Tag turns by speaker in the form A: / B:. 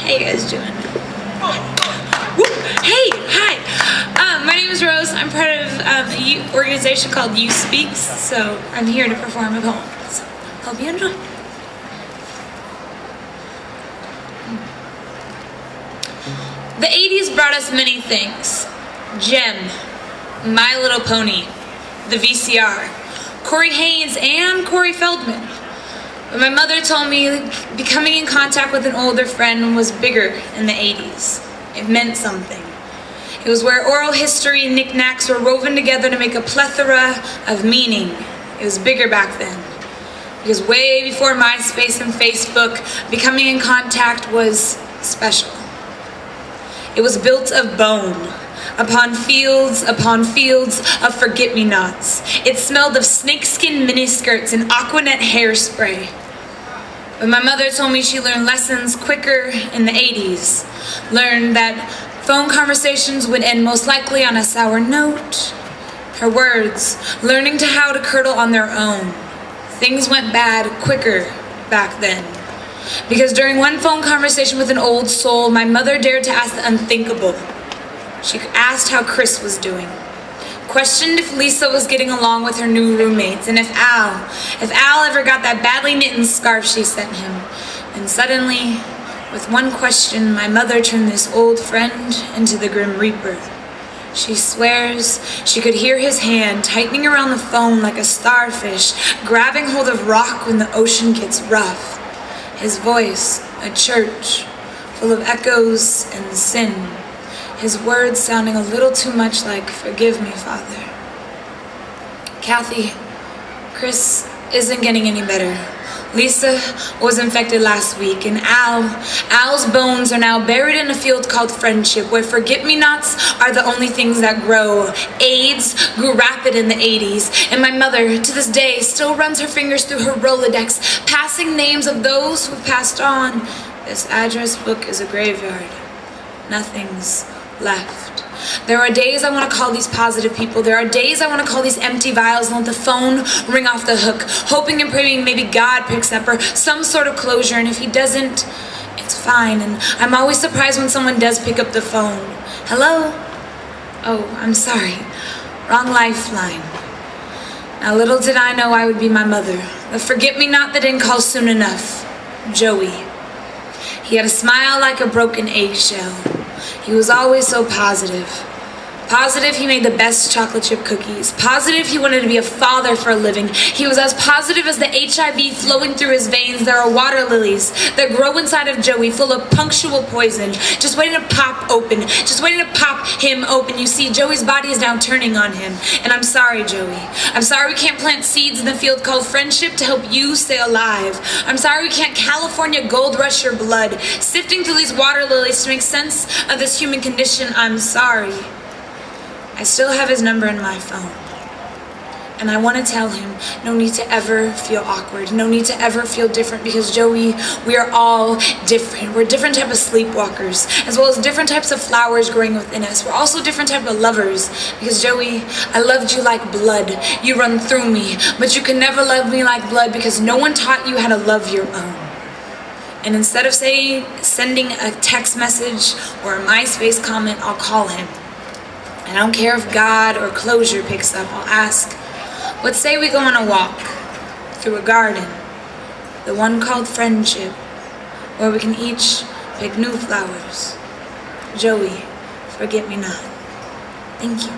A: How you guys doing? Woo! Hey, hi. My name is Rose. I'm part of a organization called You Speaks, so I'm here to perform a poem. So, hope you enjoy. The 80s brought us many things. Gem, My Little Pony, the VCR, Corey Haines, and Corey Feldman. But my mother told me becoming in contact with an older friend was bigger in the 80s. It meant something. It was where oral history and knickknacks were woven together to make a plethora of meaning. It was bigger back then. Because way before MySpace and Facebook, becoming in contact was special. It was built of bone, upon fields of forget-me-nots. It smelled of snakeskin miniskirts and Aquanet hairspray. But my mother told me she learned lessons quicker in the 80s. Learned that phone conversations would end most likely on a sour note. Her words, learning how to curdle on their own. Things went bad quicker back then. Because during one phone conversation with an old soul, my mother dared to ask the unthinkable. She asked how Chris was doing. Questioned if Lisa was getting along with her new roommates, and if Al ever got that badly knitted scarf she sent him. And suddenly, with one question, my mother turned this old friend into the Grim Reaper. She swears she could hear his hand tightening around the phone like a starfish, grabbing hold of rock when the ocean gets rough. His voice, a church, full of echoes and sin. His words sounding a little too much like, "Forgive me, Father." Kathy, Chris isn't getting any better. Lisa was infected last week, and Al's bones are now buried in a field called Friendship, where forget-me-nots are the only things that grow. AIDS grew rapid in the 80s, and my mother, to this day, still runs her fingers through her Rolodex, passing names of those who passed on. This address book is a graveyard. Nothing's left. There are days I want to call these positive people. There are days I want to call these empty vials and let the phone ring off the hook, hoping and praying maybe God picks up or some sort of closure, and if he doesn't, it's fine. And I'm always surprised when someone does pick up the phone. Hello? Oh, I'm sorry. Wrong lifeline. Now little did I know I would be my mother, the forget-me-not that didn't call soon enough, Joey. He had a smile like a broken eggshell. He was always so positive. Positive he made the best chocolate chip cookies. Positive he wanted to be a father for a living. He was as positive as the HIV flowing through his veins. There are water lilies that grow inside of Joey, full of punctual poison, just waiting to pop open, just waiting to pop him open. You see, Joey's body is now turning on him. And I'm sorry, Joey. I'm sorry we can't plant seeds in the field called Friendship to help you stay alive. I'm sorry we can't California gold rush your blood, sifting through these water lilies to make sense of this human condition. I'm sorry. I still have his number in my phone. And I want to tell him, no need to ever feel awkward. No need to ever feel different, because Joey, we are all different. We're different type of sleepwalkers, as well as different types of flowers growing within us. We're also different type of lovers, because Joey, I loved you like blood. You run through me, but you can never love me like blood because no one taught you how to love your own. And instead of sending a text message or a MySpace comment, I'll call him. I don't care if God or closure picks up. I'll ask, what say we go on a walk through a garden, the one called Friendship, where we can each pick new flowers. Joey, forget me not. Thank you.